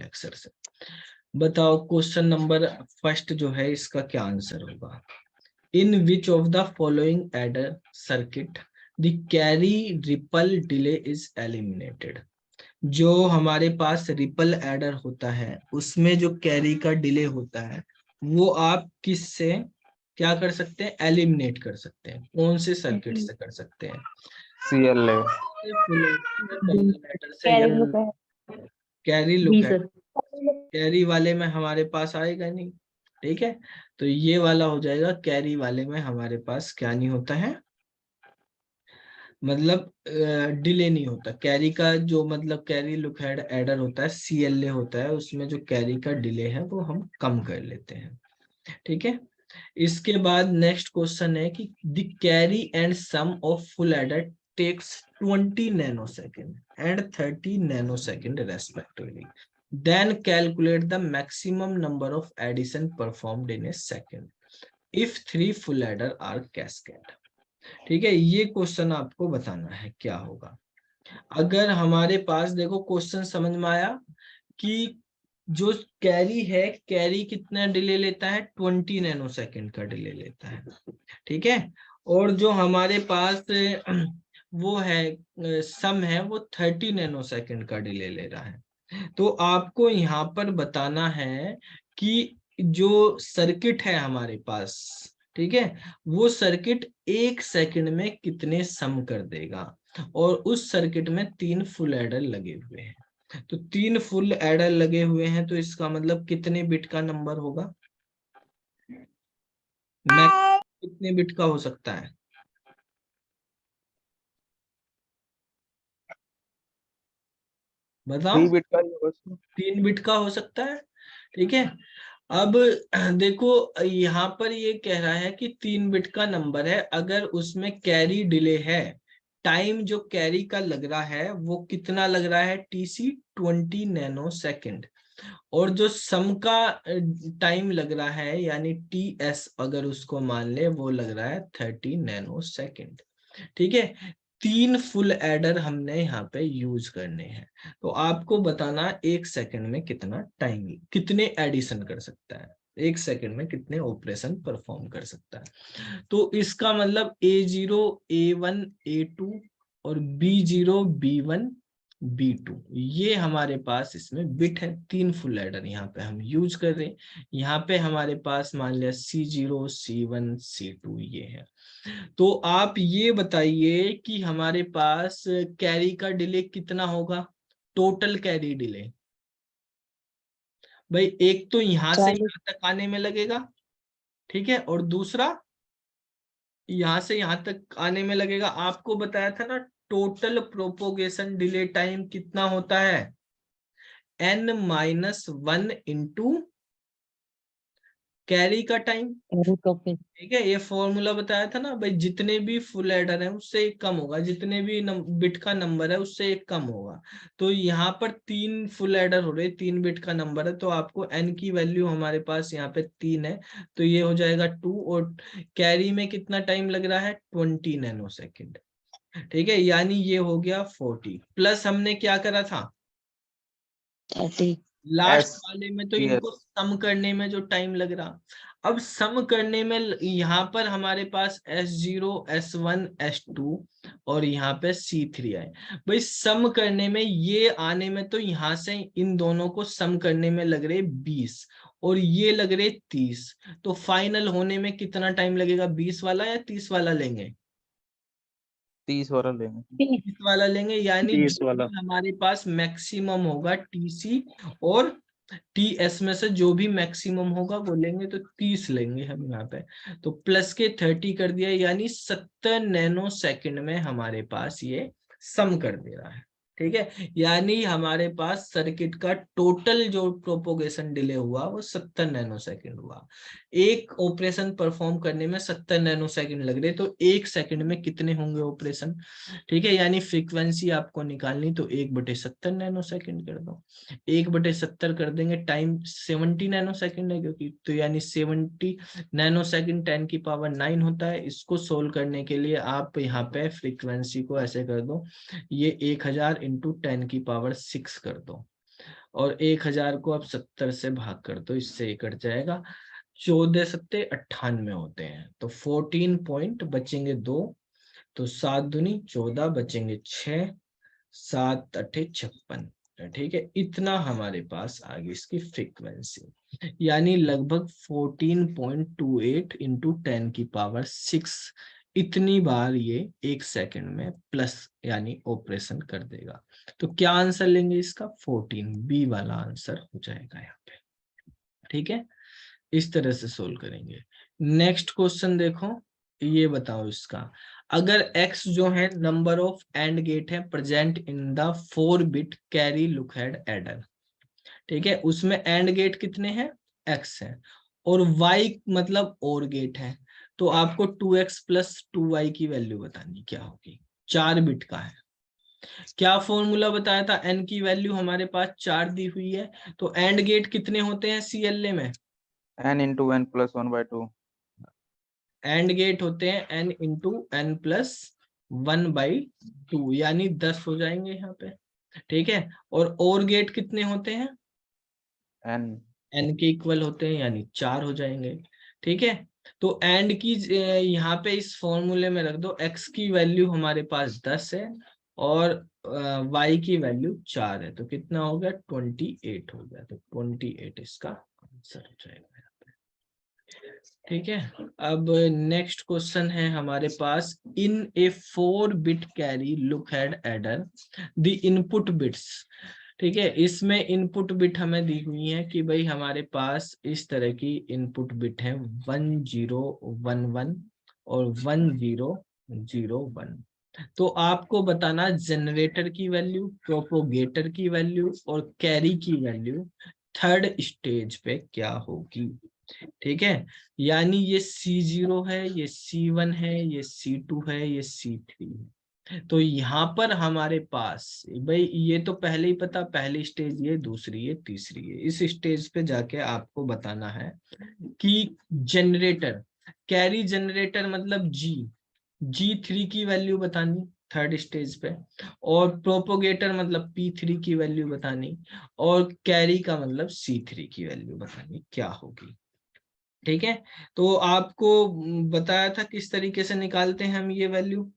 Multiplexer से। बताओ question number first जो है इसका क्या आंसर होगा। In which of the following adder circuit the carry ripple delay is eliminated. जो हमारे पास रिपल एडर होता है उसमें जो कैरी का डिले होता है वो आप किससे क्या कर सकते हैं, एलिमिनेट कर सकते हैं। कौन से सर्किट से कर सकते हैं? CLA फुल एडर से या कैरी लुक है कैरी लुक जी है। सर। कैरी वाले में हमारे पास आएगा नहीं, ठीक है। तो ये वाला हो जाएगा, कैरी वाले में हमारे पास क्या नहीं होता है, मतलब डिले नहीं होता। कैरी का जो मतलब कैरी लुक हेड एडर होता है, CLA होता है, उसमें जो कैरी का डिले है वो हम कम कर लेते हैं, ठीक है। इसके बाद नेक्स्ट क्वेश्चन है कि the carry and sum of full adder takes 20 nanosecond and 30 nanosecond respectively, then calculate the maximum number of addition performed in a second if 3 full adder are cascade. ठीक है, ये क्वेश्चन आपको बताना है क्या होगा। अगर हमारे पास देखो क्वेश्चन समझ में आया कि जो कैरी है, कैरी कितना डिले लेता है, 20 नैनोसेकंड का डिले लेता है, ठीक है। और जो हमारे पास वो है सम है, वो 30 नैनोसेकंड का डिले ले रहा है। तो आपको यहाँ पर बताना है कि जो सर्किट है हमारे पास, ठीक है, वो सर्किट 1 सेकंड में कितने सम कर देगा। और उस सर्किट में 3 फुल एडर लगे हुए हैं। तो 3 फुल एडर लगे हुए हैं, तो इसका मतलब कितने बिट का नंबर होगा, मैक्स कितने बिट का हो सकता है, बताओ। 3 बिट का ही होगा इसमें। 3 बिट का हो सकता है, ठीक है। अब देखो यहाँ पर ये कह रहा है कि 3 बिट का नंबर है, अगर उसमें कैरी डिले है, टाइम जो कैरी का लग रहा है वो कितना लग रहा है, TC 20 नैनो सेकेंड। और जो सम का टाइम लग रहा है यानी TS अगर उसको मान ले, वो लग रहा है 30 नैनो सेकेंड, ठीक है। 3 फुल एडर हमने यहाँ पे यूज करने हैं। तो आपको बताना 1 सेकंड में कितना टाइम, कितने एडिशन कर सकता है, 1 सेकंड में कितने ऑपरेशन परफॉर्म कर सकता है। तो इसका मतलब A0 A1 A2 और B0 B1 B2, ये हमारे पास इसमें बिट है। 3 फुल एडर यहाँ पे हम यूज कर रहे हैं। यहाँ पे हमारे पास मान लिया C0 C1 C2 ये है। तो आप ये बताइए कि हमारे पास कैरी का डिले कितना होगा, टोटल कैरी डिले। भाई एक तो यहां से 40। यहां तक आने में लगेगा, ठीक है, और दूसरा यहां से यहां तक आने में लगेगा। आपको बताया था ना टोटल प्रोपोगेशन डिले टाइम कितना होता है, N-1 इंटू कैरी का टाइम, रूट ऑफ ठीक है। ये फॉर्मूला बताया था ना भाई, जितने भी फुल एडर है उससे एक कम होगा, जितने भी बिट का नंबर है उससे एक कम होगा। तो यहाँ पर 3 फुल एडर हो रहे, 3 बिट का नंबर है, तो आपको n की वैल्यू हमारे पास यहाँ पे 3 है, तो ये हो जाएगा 2। और कैरी में कितना टाइम लग रहा है, 20 नैनो सेकेंड, ठीक है। यानी ये हो गया 40, प्लस हमने क्या करा था 30। लास्ट S वाले में, तो PS इनको सम करने में जो टाइम लग रहा। अब सम करने में यहाँ पर हमारे पास S0 S1 S2 और यहाँ पे C3 आए। भाई सम करने में ये आने में, तो यहाँ से इन दोनों को सम करने में लग रहे 20 और ये लग रहे 30। तो फाइनल होने में कितना टाइम लगेगा, 20 वाला या 30 वाला लेंगे, 30 वाला लेंगे। 30 वाला लेंगे। यानी 30 जो वाला। भी हमारे पास मैक्सिमम होगा TC और TS में से जो भी मैक्सिमम होगा वो लेंगे, तो 30 लेंगे हम यहाँ पे। तो प्लस के 30 कर दिया, यानी 70 नैनो सेकंड में हमारे पास ये सम कर दे रहा है, ठीक है। यानी हमारे पास सर्किट का टोटल जो प्रोपोगेशन डिले हुआ वो 70 नैनो सेकंड हुआ। एक ऑपरेशन परफॉर्म करने में 70 नैनो सेकंड लग रहे, तो 1 सेकंड में कितने होंगे ऑपरेशन, ठीक है। यानी फ्रीक्वेंसी आपको निकालनी, तो 1/70 नैनो सेकंड कर दो। 1/70 कर देंगे, टाइम 70 नैनो सेकंड है क्योंकि, तो यानी 70 नैनो सेकंड 10⁹ होता है। इसको सोल्व करने के लिए आप यहाँ पे फ्रीक्वेंसी को ऐसे कर दो, ये 1000 × 10⁶ कर दो। और 1000 को आप 70 से भाग कर दो, इससे ये कट जाएगा। 14 सत्ते 98 होते हैं, तो 14 पॉइंट बचेंगे 2, तो 7 दूनी 14 बचेंगे 6, 7 अट्ठे 56। ठीक है, इतना हमारे पास आ गई इसकी फ्रीक्वेंसी, यानी लगभग 14.28 इंटू 10⁶ इतनी बार ये 1 सेकंड में प्लस यानी ऑपरेशन कर देगा। तो क्या आंसर लेंगे इसका? 14, बी वाला आंसर हो जाएगा यहाँ पे। ठीक है, इस तरह से सोल्व करेंगे। नेक्स्ट क्वेश्चन देखो, ये बताओ इसका, अगर x जो है नंबर ऑफ एंड गेट है present in the 4 bit carry look head adder, ठीक है, उसमें एंड गेट कितने हैं? x है, और y मतलब और गेट है, तो आपको 2x प्लस 2y की वैल्यू बतानी क्या होगी। 4 बिट का है, क्या फॉर्मूला बताया था? n की वैल्यू हमारे पास 4 दी हुई है, तो एंड गेट कितने होते हैं CLA में? n into n plus 1/2। AND gate होते हैं n इंटू n प्लस 1/2, यानी 10 हो जाएंगे यहाँ पे। ठीक है, और गेट कितने होते हैं? n n के इक्वल होते हैं, यानी 4 हो जाएंगे। ठीक है, तो एंड की यहाँ पे इस फॉर्मूले में रख दो, x की वैल्यू हमारे पास 10 है और y की वैल्यू 4 है, तो कितना हो गया? 28 हो गया, तो 28 इसका आंसर हो जाएगा। ठीक है, अब नेक्स्ट क्वेश्चन है हमारे पास, इन ए 4 bit carry look head adder the input bits. ठीक है, इसमें इनपुट बिट हमें दी हुई है कि भाई हमारे पास इस तरह की इनपुट बिट है 1011 और 1001। तो आपको बताना जनरेटर की वैल्यू, प्रोपोगेटर की वैल्यू और कैरी की वैल्यू थर्ड स्टेज पे क्या होगी। ठीक है, यानी ये C0 है, ये C1 है, ये C2 है, ये C3 है। तो यहाँ पर हमारे पास भाई ये तो पहले ही पता, पहली स्टेज ये, दूसरी ये, तीसरी ये, इस स्टेज पे जाके आपको बताना है कि जनरेटर, कैरी जनरेटर मतलब G3 की वैल्यू बतानी थर्ड स्टेज पे, और प्रोपोगेटर मतलब P3 की वैल्यू बतानी, और कैरी का मतलब C3 की वैल्यू बतानी क्या होगी। ठीक है, तो आपको बताया था किस तरीके से निकालते हैं हम ये वैल्यू।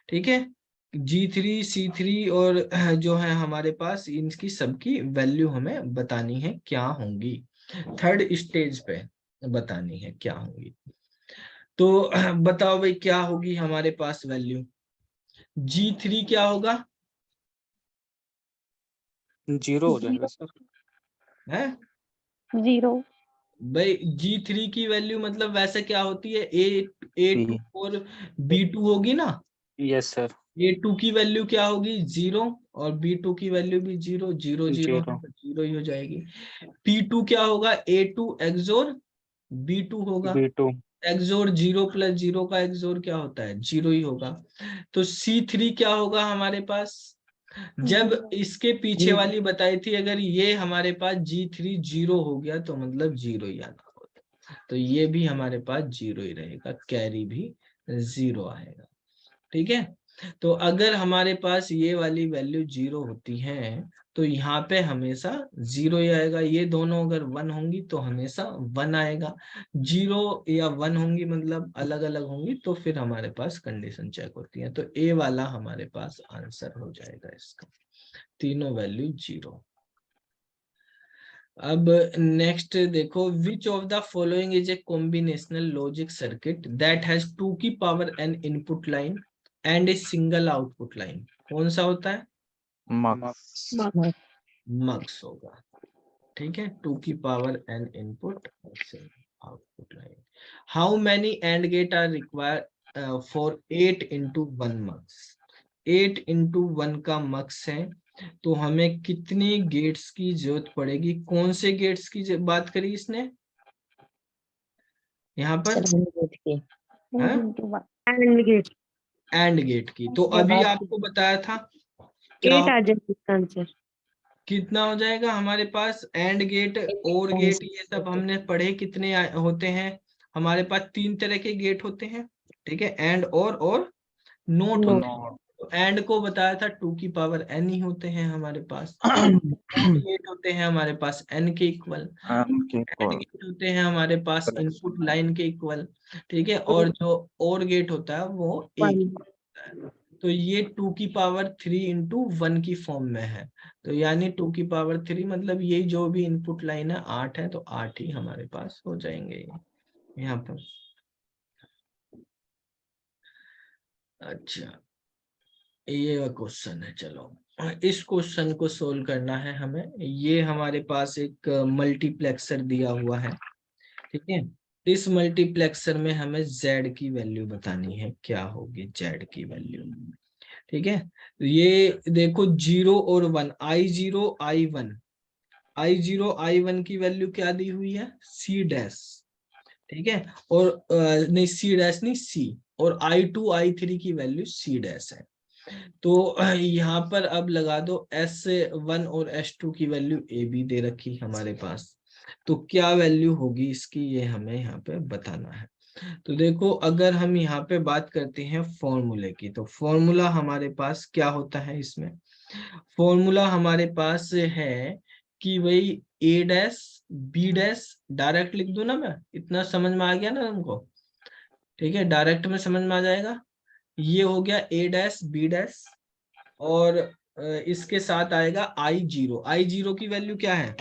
ठीक है, G3 C3 और जो है हमारे पास इनकी सबकी वैल्यू हमें बतानी है क्या होंगी, थर्ड स्टेज पे बतानी है क्या होंगी। तो बताओ भाई क्या होगी हमारे पास वैल्यू। G3 क्या होगा? 0 हो जाएगा सर। है 0। भाई G3 की वैल्यू मतलब वैसे क्या होती है, A2 और B2 होगी ना। Yes sir. A2 की वैल्यू क्या होगी? 0, और B2 की वैल्यू भी 0, 0 0 है 0 तो 0 ही हो जाएगी। P2 क्या होगा? A2 एक्सोर B2 होगा, B2 एक्सोर 0 प्लस 0 का एक्सोर क्या होता है? 0 ही होगा। तो C3 क्या होगा हमारे पास? जब इसके पीछे वाली बताई थी, अगर ये हमारे पास G3 0 हो गया तो मतलब 0 ही आना होता, तो ये भी हमारे पास 0 ही रहेगा, कैरी भी 0 आएगा। ठीक है, तो अगर हमारे पास ये वाली वैल्यू 0 होती है तो यहाँ पे हमेशा 0 ही आएगा, ये दोनों अगर 1 होंगी तो हमेशा 1 आएगा, 0 या 1 होंगी मतलब अलग अलग होंगी तो फिर हमारे पास कंडीशन चेक होती है। तो ए वाला हमारे पास आंसर हो जाएगा इसका, तीनों वैल्यू 0। अब नेक्स्ट देखो, विच of the following is a combinational logic circuit that has 2 की power n input line and a single output line. कौन सा होता है? मक्स। मक्स होगा। ठीक है, 2 की पावर n इनपुट और single output line. How many AND gate are required for 8 into 1 mux. 8 into 1 का मक्स है, तो हमें कितने गेट्स की जरूरत पड़ेगी? कौन से गेट्स की बात करी इसने यहाँ पर? एंड गेट की, तो अभी आपको बताया था क्या 8 आ जाएगा इसका आंसर। कितना हो जाएगा हमारे पास? एंड गेट, और गेट, ये सब हमने पढ़े कितने होते हैं हमारे पास? 3 तरह के गेट होते हैं। ठीक है, एंड और नोट होते हैं। तो एंड को बताया था 2 की पावर n ही होते हैं हमारे पास, एंड गेट होते हैं हमारे पास n के इक्वल, एंड गेट होते हैं हमारे पास इनपुट लाइन के इक्वल, ठीक है, और जो और गेट होता है वो एक होता है। तो ये 2 की पावर 3 इंटू 1 की फॉर्म में है, तो यानी 2 की पावर 3 मतलब ये जो भी इनपुट लाइन है 8 है, तो 8 ही हमारे पास हो जाएंगे यहाँ पर। अच्छा, ये क्वेश्चन है, चलो इस क्वेश्चन को सोल्व करना है हमें। ये हमारे पास एक मल्टीप्लेक्सर दिया हुआ है, ठीक है। इस मल्टीप्लेक्सर में हमें z की वैल्यू बतानी है, क्या होगी z की वैल्यू, ठीक है। ये देखो 0 और 1, I0 I1, I0 I1 की वैल्यू क्या दी हुई है, C डैश, ठीक है, और नहीं C डैश नहीं C, और I2 I3 की वैल्यू C डैश है। तो यहाँ पर अब लगा दो S1 और S2 की वैल्यू ए बी दे रखी हमारे पास, तो क्या वैल्यू होगी इसकी, ये हमें यहाँ पे बताना है। तो देखो अगर हम यहाँ पे बात करते हैं फॉर्मूले की, तो फॉर्मूला हमारे पास क्या होता है, इसमें फॉर्मूला हमारे पास है कि भाई ए डैश बी डैश, डायरेक्ट लिख दो ना, मैं इतना समझ में आ गया ना तुमको, ठीक है, डायरेक्ट में समझ में आ जाएगा। ये हो गया ए डैश बी डैश, और इसके साथ आएगा I0, I0 की वैल्यू क्या है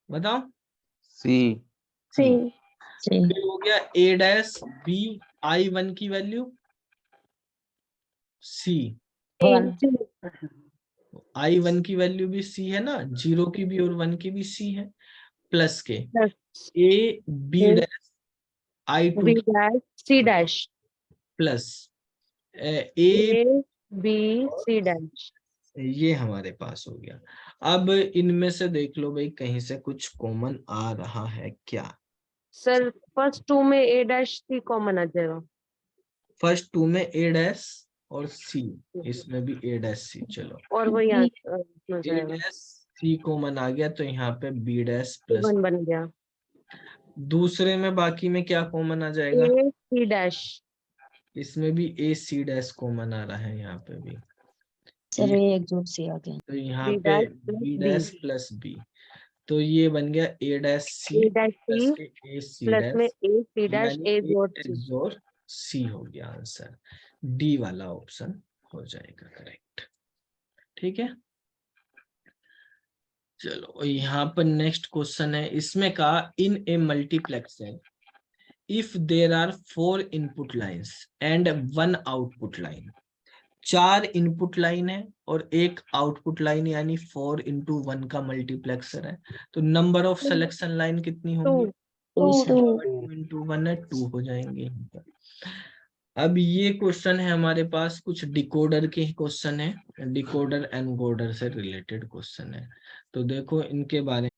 बताओ, C C फिर हो गया ए डैश बी, I1 की वैल्यू C, I1 की वैल्यू भी C है ना, 0 की भी और 1 की भी C है, प्लस के A B dash I2 B dash C dash plus A A B C dash। ये हमारे पास हो गया। अब इनमें से देख लो भाई कहीं से कुछ कॉमन आ रहा है क्या, सर फर्स्ट 2 में A dash C कॉमन आ जाएगा। फर्स्ट 2 में ए डैश और सी, इसमें भी ए डैश सी, चलो और वही ए जाएगा, डैश सी कॉमन आ गया, तो यहाँ पे बी डैश प्लस, 1 बन गया। दूसरे में बाकी में क्या कॉमन आ जाएगा, A C dash। इसमें भी ए सी डैश कॉमन आ रहा है यहाँ पे भी, सर ये ये एक जोड़ से आ गया। तो यहाँ B पे dash plus B B। Dash plus B, तो ये बन गया A dash C A dash plus C के ए सी प्लस में डैश, A C dash यानी A ए जोड़ C। जोर सी हो गया आंसर, डी वाला ऑप्शन हो जाएगा करेक्ट, ठीक है। चलो यहाँ पर नेक्स्ट क्वेश्चन है, इसमें कहा in a multiplexer if there are 4 input lines and 1 output line, 4 input line है और एक आउटपुट लाइन, यानी 4 इंटू 1 का मल्टीप्लेक्सर है, तो नंबर ऑफ सिलेक्शन लाइन कितनी होंगी, 2 इंटू 1 है 2 हो जाएंगे यहाँ पर। अब ये क्वेश्चन है हमारे पास, कुछ डिकोडर के क्वेश्चन है, डिकोडर एनकोडर से रिलेटेड क्वेश्चन है, तो देखो इनके बारे